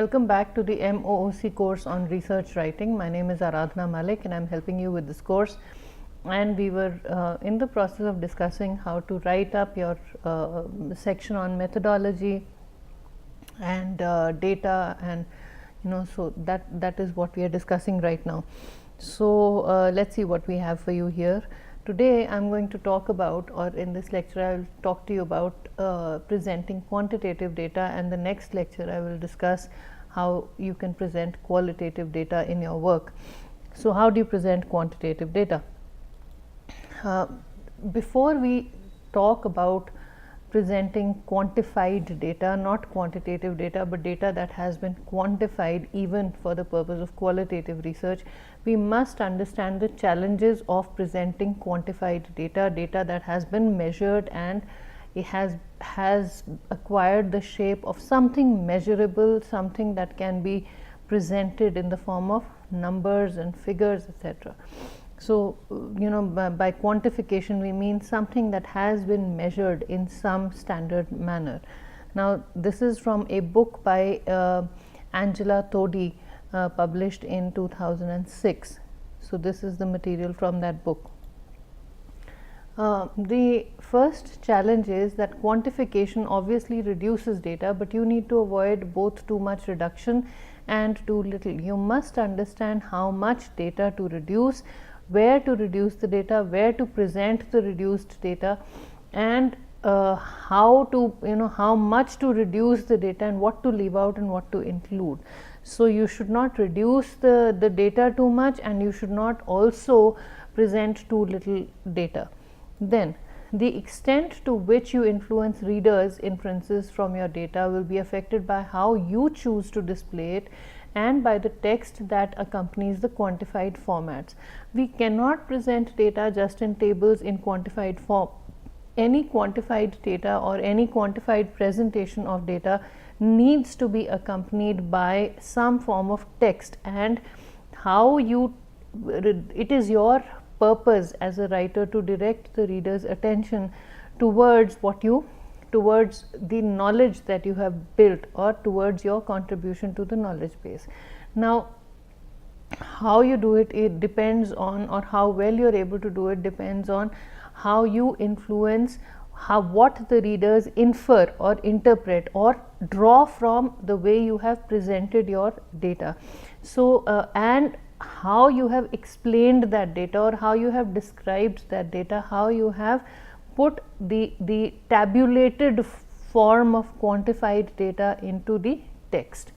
Welcome back to the MOOC course on research writing. My name is Aradhana Malik and I am helping you with this course. And we were in the process of discussing how to write up your section on methodology and data, and so that is what we are discussing right now. So let's see what we have for you here. Today I am going to talk about, or in this lecture I will talk to you about presenting quantitative data, and the next lecture I will discuss how you can present qualitative data in your work. So how do you present quantitative data? Before we talk about presenting quantified data, not quantitative data, but data that has been quantified even for the purpose of qualitative research, we must understand the challenges of presenting quantified data that has been measured and it has acquired the shape of something measurable, something that can be presented in the form of numbers and figures, etc. So, by quantification we mean something that has been measured in some standard manner. Now, this is from a book by Angela Todi, published in 2006. So, this is the material from that book. The first challenge is that quantification obviously reduces data, but you need to avoid both too much reduction and too little. You must understand how much data to reduce, where to reduce the data, where to present the reduced data, and how much to reduce the data and what to leave out and what to include. So, you should not reduce the data too much, and you should not also present too little data. Then the extent to which you influence readers' inferences from your data will be affected by how you choose to display it and by the text that accompanies the quantified formats. We cannot present data just in tables in quantified form. Any quantified data or any quantified presentation of data needs to be accompanied by some form of text, and it is your purpose as a writer to direct the reader's attention towards towards the knowledge that you have built, or towards your contribution to the knowledge base. Now, how you do it, it depends on, or how well you are able to do it depends on how you influence what the readers infer or interpret or draw from the way you have presented your data. So, and how you have explained that data, or how you have described that data, how you have put the tabulated form of quantified data into the text.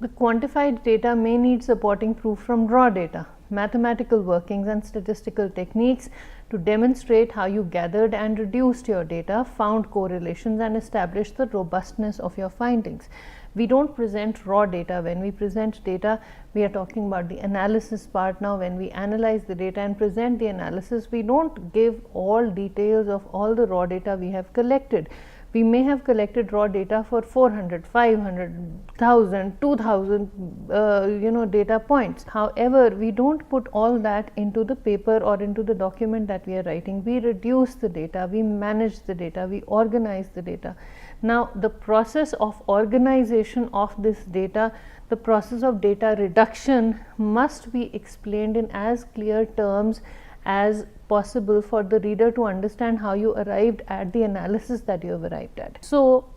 The quantified data may need supporting proof from raw data, mathematical workings and statistical techniques to demonstrate how you gathered and reduced your data, found correlations and established the robustness of your findings. We don't present raw data. When we present data, we are talking about the analysis part. Now, when we analyze the data and present the analysis, we don't give all details of all the raw data we have collected. We may have collected raw data for 400, 500, 1000, 2000 data points. However, we don't put all that into the paper or into the document that we are writing. We reduce the data, we manage the data, we organize the data. Now, the process of organization of this data, the process of data reduction must be explained in as clear terms as possible for the reader to understand how you arrived at the analysis that you have arrived at. So,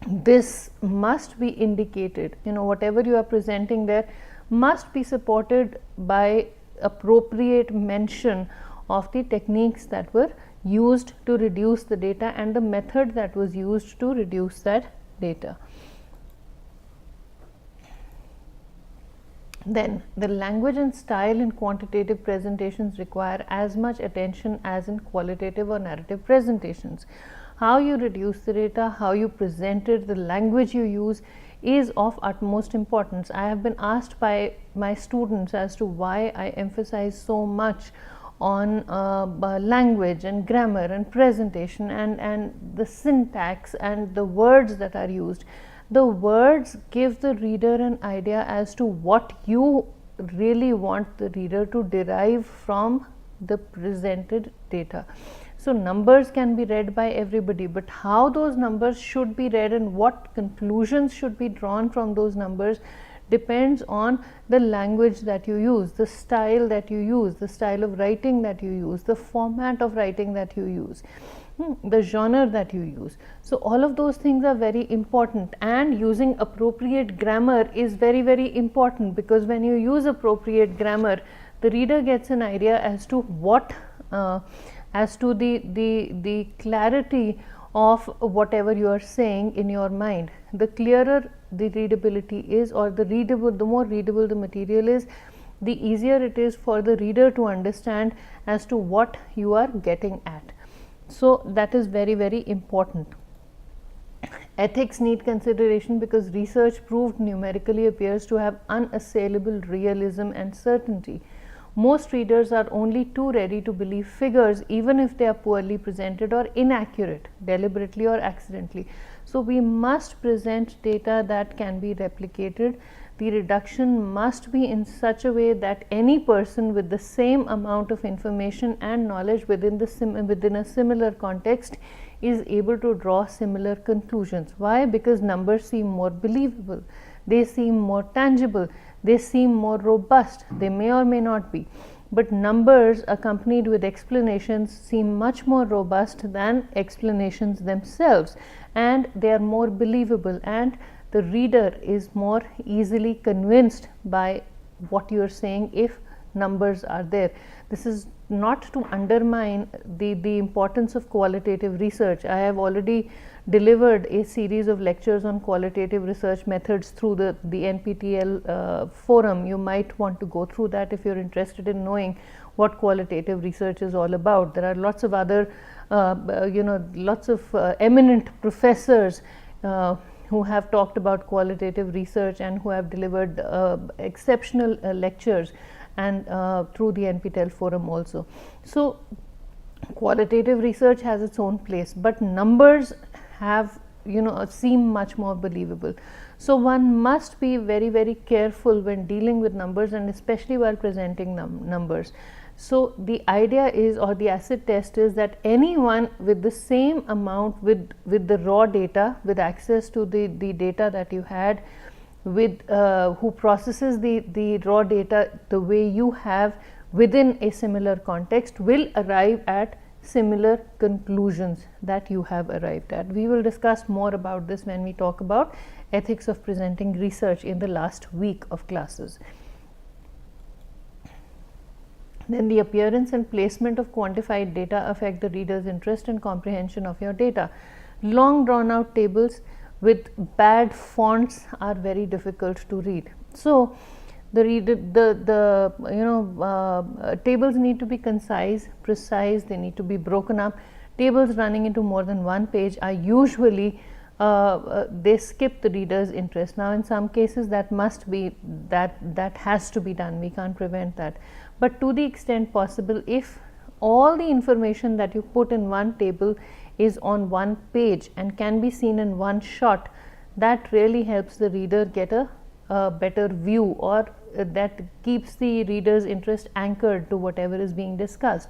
this must be indicated, whatever you are presenting there must be supported by appropriate mention of the techniques that were used to reduce the data and the method that was used to reduce that data. Then, the language and style in quantitative presentations require as much attention as in qualitative or narrative presentations. How you reduce the data, how you present it, the language you use is of utmost importance. I have been asked by my students as to why I emphasize so much on language and grammar and presentation and the syntax and the words that are used. The words give the reader an idea as to what you really want the reader to derive from the presented data. So numbers can be read by everybody, but how those numbers should be read and what conclusions should be drawn from those numbers depends on the language that you use, the style that you use, the style of writing that you use, the format of writing that you use, the genre that you use. So all of those things are very important, and using appropriate grammar is very, very important, because when you use appropriate grammar, the reader gets an idea as to what as to the clarity of whatever you are saying in your mind. The clearer the readability is, or the more readable the material is, the easier it is for the reader to understand as to what you are getting at. So that is very, very important. Ethics need consideration because research proved numerically appears to have unassailable realism and certainty. Most readers are only too ready to believe figures even if they are poorly presented or inaccurate, deliberately or accidentally. So we must present data that can be replicated. The reduction must be in such a way that any person with the same amount of information and knowledge within a similar context is able to draw similar conclusions. Why? Because numbers seem more believable, they seem more tangible, they seem more robust. They may or may not be, but numbers accompanied with explanations seem much more robust than explanations themselves, and they are more believable, and the reader is more easily convinced by what you are saying if numbers are there. This is not to undermine the importance of qualitative research. I have already delivered a series of lectures on qualitative research methods through the NPTEL forum. You might want to go through that if you're interested in knowing what qualitative research is all about. There are lots of other lots of eminent professors who have talked about qualitative research and who have delivered exceptional lectures, and through the NPTEL forum also. So qualitative research has its own place, but numbers have seem much more believable. So one must be very, very careful when dealing with numbers, and especially while presenting numbers. So the idea is, or the acid test is, that anyone with the same amount, with the raw data, with access to the data that you had, with who processes the raw data the way you have within a similar context, will arrive at similar conclusions that you have arrived at. We will discuss more about this when we talk about ethics of presenting research in the last week of classes. Then the appearance and placement of quantified data affect the reader's interest and comprehension of your data. Long drawn out tables with bad fonts are very difficult to read. So tables need to be concise, precise, they need to be broken up. Tables running into more than one page are usually they skip the reader's interest. Now in some cases that must be, that has to be done, we can't prevent that, but to the extent possible, if all the information that you put in one table is on one page and can be seen in one shot, that really helps the reader get a better view, or that keeps the reader's interest anchored to whatever is being discussed.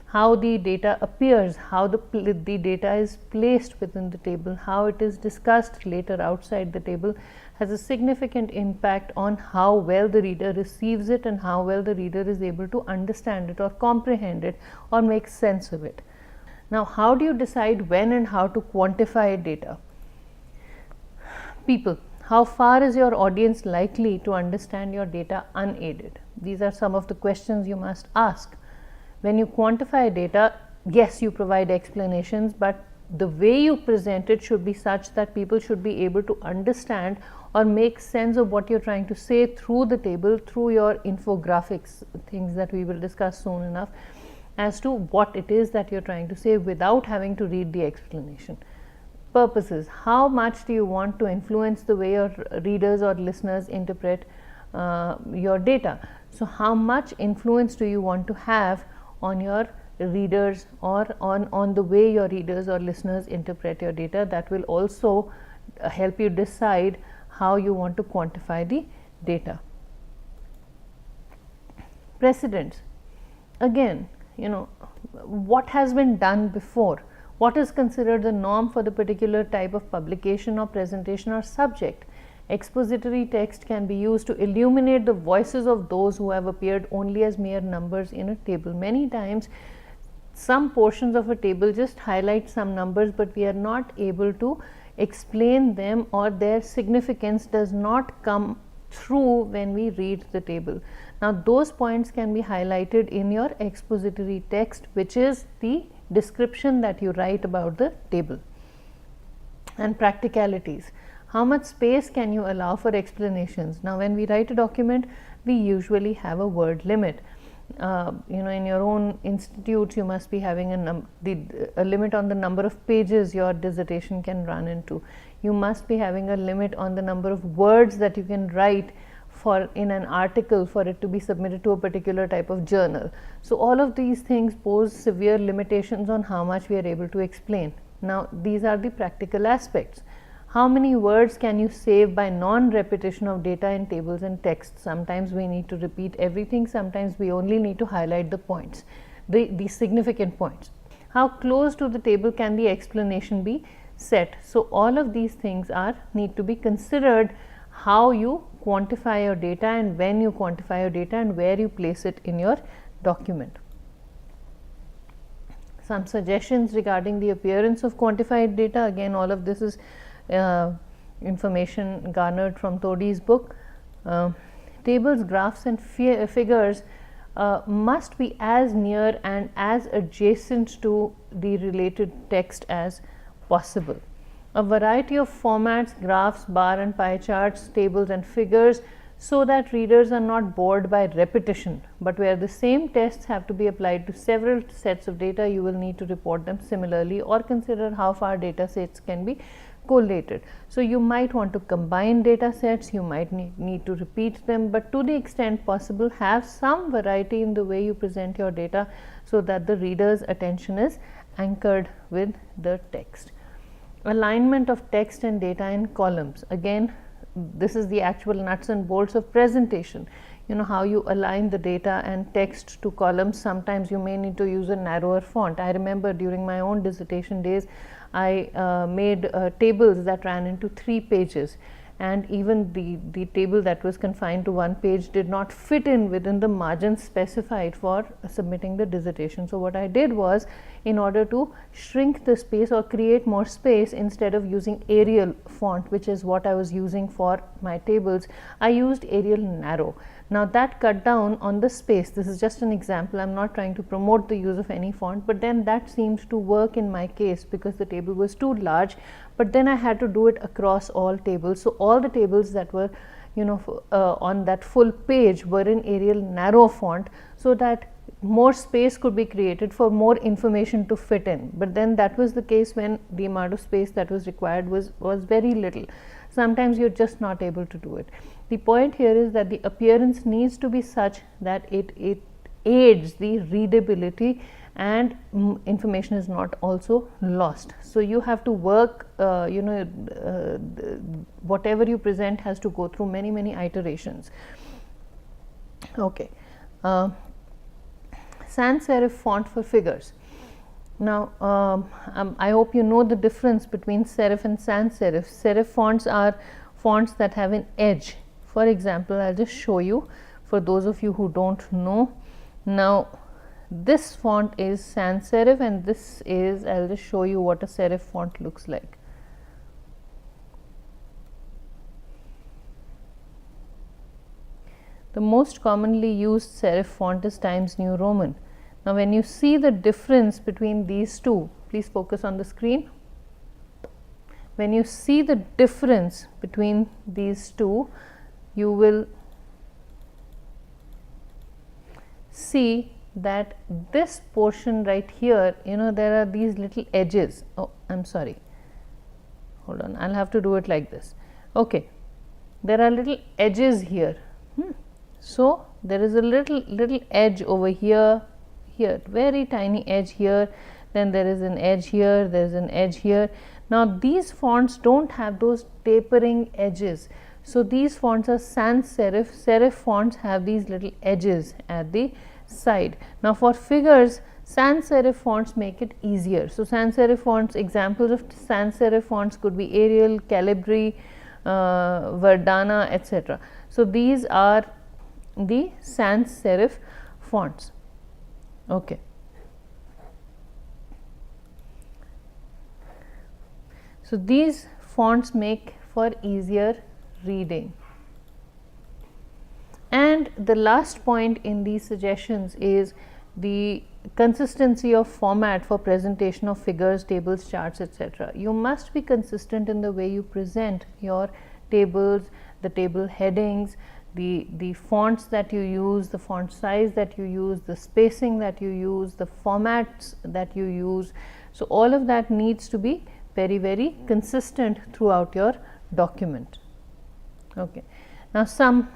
How the data appears, how the data is placed within the table, how it is discussed later outside the table, has a significant impact on how well the reader receives it and how well the reader is able to understand it or comprehend it or make sense of it. Now, how do you decide when and how to quantify data? People. How far is your audience likely to understand your data unaided? These are some of the questions you must ask. When you quantify data, yes, you provide explanations, but the way you present it should be such that people should be able to understand or make sense of what you're trying to say through the table, through your infographics, things that we will discuss soon enough, as to what it is that you're trying to say without having to read the explanation. Purposes. How much do you want to influence the way your readers or listeners interpret your data? So how much influence do you want to have on your readers or on the way your readers or listeners interpret your data? That will also help you decide how you want to quantify the data. Precedents. Again, what has been done before, what is considered the norm for the particular type of publication or presentation or subject. Expository text can be used to illuminate the voices of those who have appeared only as mere numbers in a table. Many times some portions of a table just highlight some numbers, but we are not able to explain them, or their significance does not come through when we read the table. Now those points can be highlighted in your expository text, which is the description that you write about the table. And practicalities. How much space can you allow for explanations? Now when we write a document, we usually have a word limit. In your own institutes, you must be having a limit on the number of pages your dissertation can run into. You must be having a limit on the number of words that you can write for in an article for it to be submitted to a particular type of journal. So all of these things pose severe limitations on how much we are able to explain. Now these are the practical aspects. How many words can you save by non-repetition of data in tables and text? Sometimes we need to repeat everything, sometimes we only need to highlight the points, the significant points. How close to the table can the explanation be set? So all of these things need to be considered, how you quantify your data and when you quantify your data and where you place it in your document. Some suggestions regarding the appearance of quantified data. Again, all of this is information garnered from Todi's book. Tables, graphs and figures must be as near and as adjacent to the related text as possible. A variety of formats, graphs, bar and pie charts, tables and figures, so that readers are not bored by repetition, but where the same tests have to be applied to several sets of data, you will need to report them similarly or consider how far data sets can be collated. So you might want to combine data sets, you might need to repeat them, but to the extent possible have some variety in the way you present your data so that the reader's attention is anchored with the text. Alignment of text and data in columns. Again, this is the actual nuts and bolts of presentation. You know how you align the data and text to columns. Sometimes you may need to use a narrower font. I remember during my own dissertation days, I made tables that ran into 3 pages, and even the table that was confined to 1 page did not fit in within the margins specified for submitting the dissertation. So what I did was, in order to shrink the space or create more space, instead of using Arial font, which is what I was using for my tables, I used Arial Narrow. Now that cut down on the space. This is just an example. I'm not trying to promote the use of any font, but then that seemed to work in my case because the table was too large, but then I had to do it across all tables. So all the tables that were on that full page were in Arial Narrow font, so that more space could be created for more information to fit in. But then that was the case when the amount of space that was required was very little. Sometimes you're just not able to do it. The point here is that the appearance needs to be such that it aids the readability and information is not also lost. So you have to work, whatever you present has to go through many iterations. Okay. Sans serif font for figures. Now I hope you know the difference between serif and sans serif. Serif fonts are fonts that have an edge. For example, I'll just show you for those of you who don't know. Now this font is sans serif and this is, I'll just show you what a serif font looks like. The most commonly used serif font is Times New Roman. Now when you see the difference between these two, please focus on the screen. When you see the difference between these two, you will see that this portion right here, there are these little edges. Oh, I'm sorry. Hold on, I'll have to do it like this. Okay, there are little edges here. So there is a little edge over here, very tiny edge here, then there is an edge here, there is an edge here. Now these fonts don't have those tapering edges, so these fonts are sans serif. Serif fonts have these little edges at the side. Now for figures, Sans serif fonts make it easier. So, sans serif fonts, examples of sans serif fonts could be Arial, Calibri, Verdana, etc. So, these are the sans serif fonts. Okay. So, these fonts make for easier reading. And the last point in these suggestions is the consistency of format for presentation of figures, tables, charts, etc. You must be consistent in the way you present your tables, the table headings, the fonts that you use, the font size that you use, the spacing that you use, the formats that you use. So, all of that needs to be very consistent throughout your document. Okay. Now, some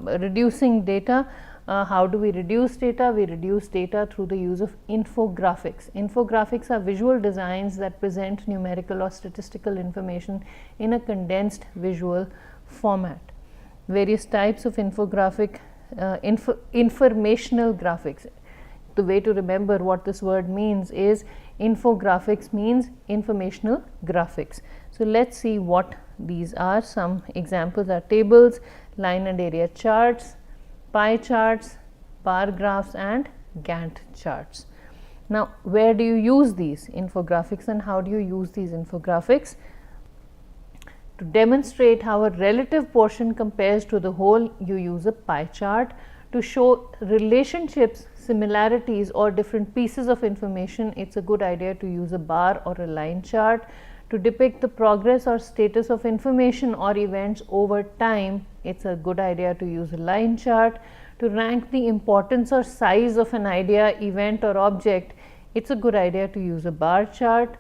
reducing data. How do we reduce data? We reduce data through the use of infographics. Infographics are visual designs that present numerical or statistical information in a condensed visual format. Various types of infographic, informational graphics. The way to remember what this word means is infographics means informational graphics. So, let us see what these are. Some examples are tables, line and area charts, pie charts, bar graphs and Gantt charts. Now, where do you use these infographics and how do you use these infographics? To demonstrate how a relative portion compares to the whole, you use a pie chart. To show relationships, similarities or different pieces of information, it is a good idea to use a bar or a line chart. To depict the progress or status of information or events over time, it is a good idea to use a line chart. To rank the importance or size of an idea, event or object, it is a good idea to use a bar chart.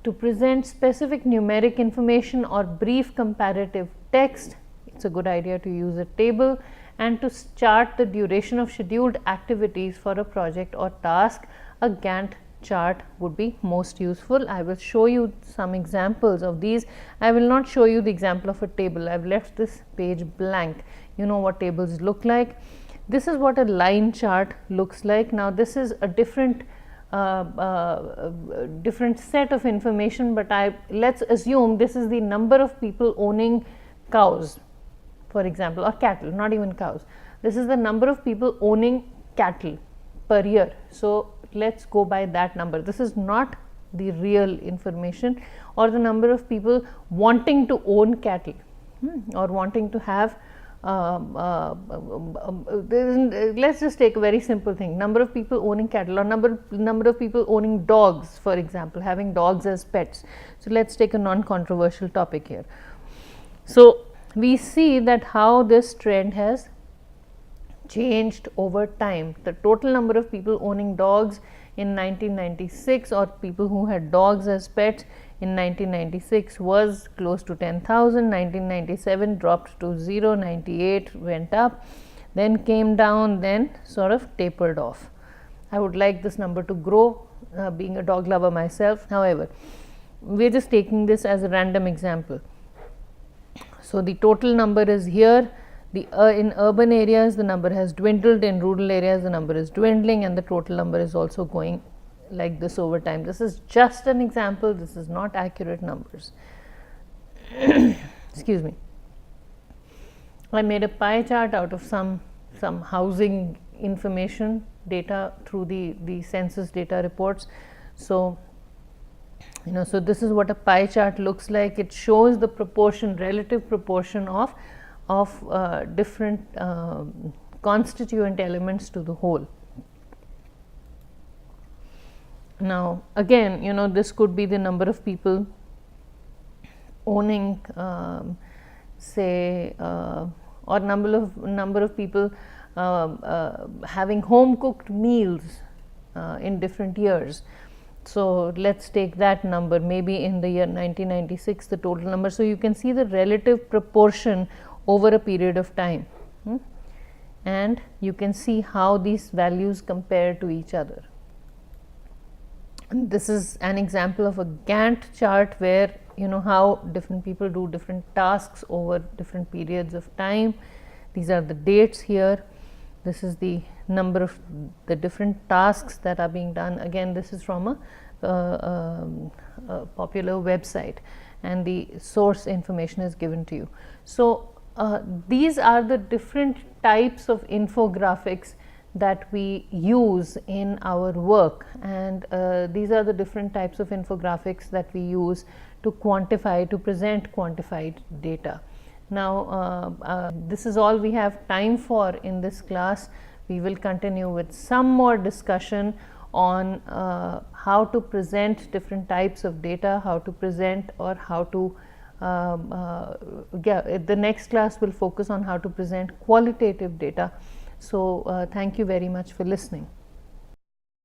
To present specific numeric information or brief comparative text, it is a good idea to use a table. And to chart the duration of scheduled activities for a project or task, a Gantt chart would be most useful. I will show you some examples of these. I will not show you the example of a table. I have left this page blank. You know what tables look like. This is what a line chart looks like. Now, this is a different set of information, but let us assume this is the number of people owning cows, for example, or cattle, not even cows. This is the number of people owning cattle per year. So, let us go by that number. This is not the real information, or the number of people wanting to own cattle or wanting to have let's just take a very simple thing, number of people owning cattle or number of people owning dogs, for example, having dogs as pets. So, let us take a non-controversial topic here. So, we see that how this trend has changed over time. The total number of people owning dogs in 1996 or people who had dogs as pets in 1996 was close to 10,000, 1997 dropped to 0, 98 went up, then came down, then sort of tapered off. I would like this number to grow, being a dog lover myself. However, we are just taking this as a random example. So, the total number is here. In urban areas the number has dwindled, in rural areas the number is dwindling, and the total number is also going like this over time. This is just an example, this is not accurate numbers. Excuse me. I made a pie chart out of some housing information data through the census data reports. So, so this is what a pie chart looks like. It shows the proportion, relative proportion of different constituent elements to the whole. Now, again, this could be the number of people owning, say, or number of people having home cooked meals in different years. So, let us take that number, maybe in the year 1996 the total number. So, you can see the relative proportion over a period of time, and you can see how these values compare to each other. And this is an example of a Gantt chart where how different people do different tasks over different periods of time. These are the dates here, This is the number of the different tasks that are being done. Again, this is from a popular website, and the source information is given to you. So these are the different types of infographics that we use in our work, and these are the different types of infographics that we use to quantify, to present quantified data. Now this is all we have time for in this class. We will continue with some more discussion on how to present different types of data, how to present, or how to the next class will focus on how to present qualitative data. So thank you very much for listening.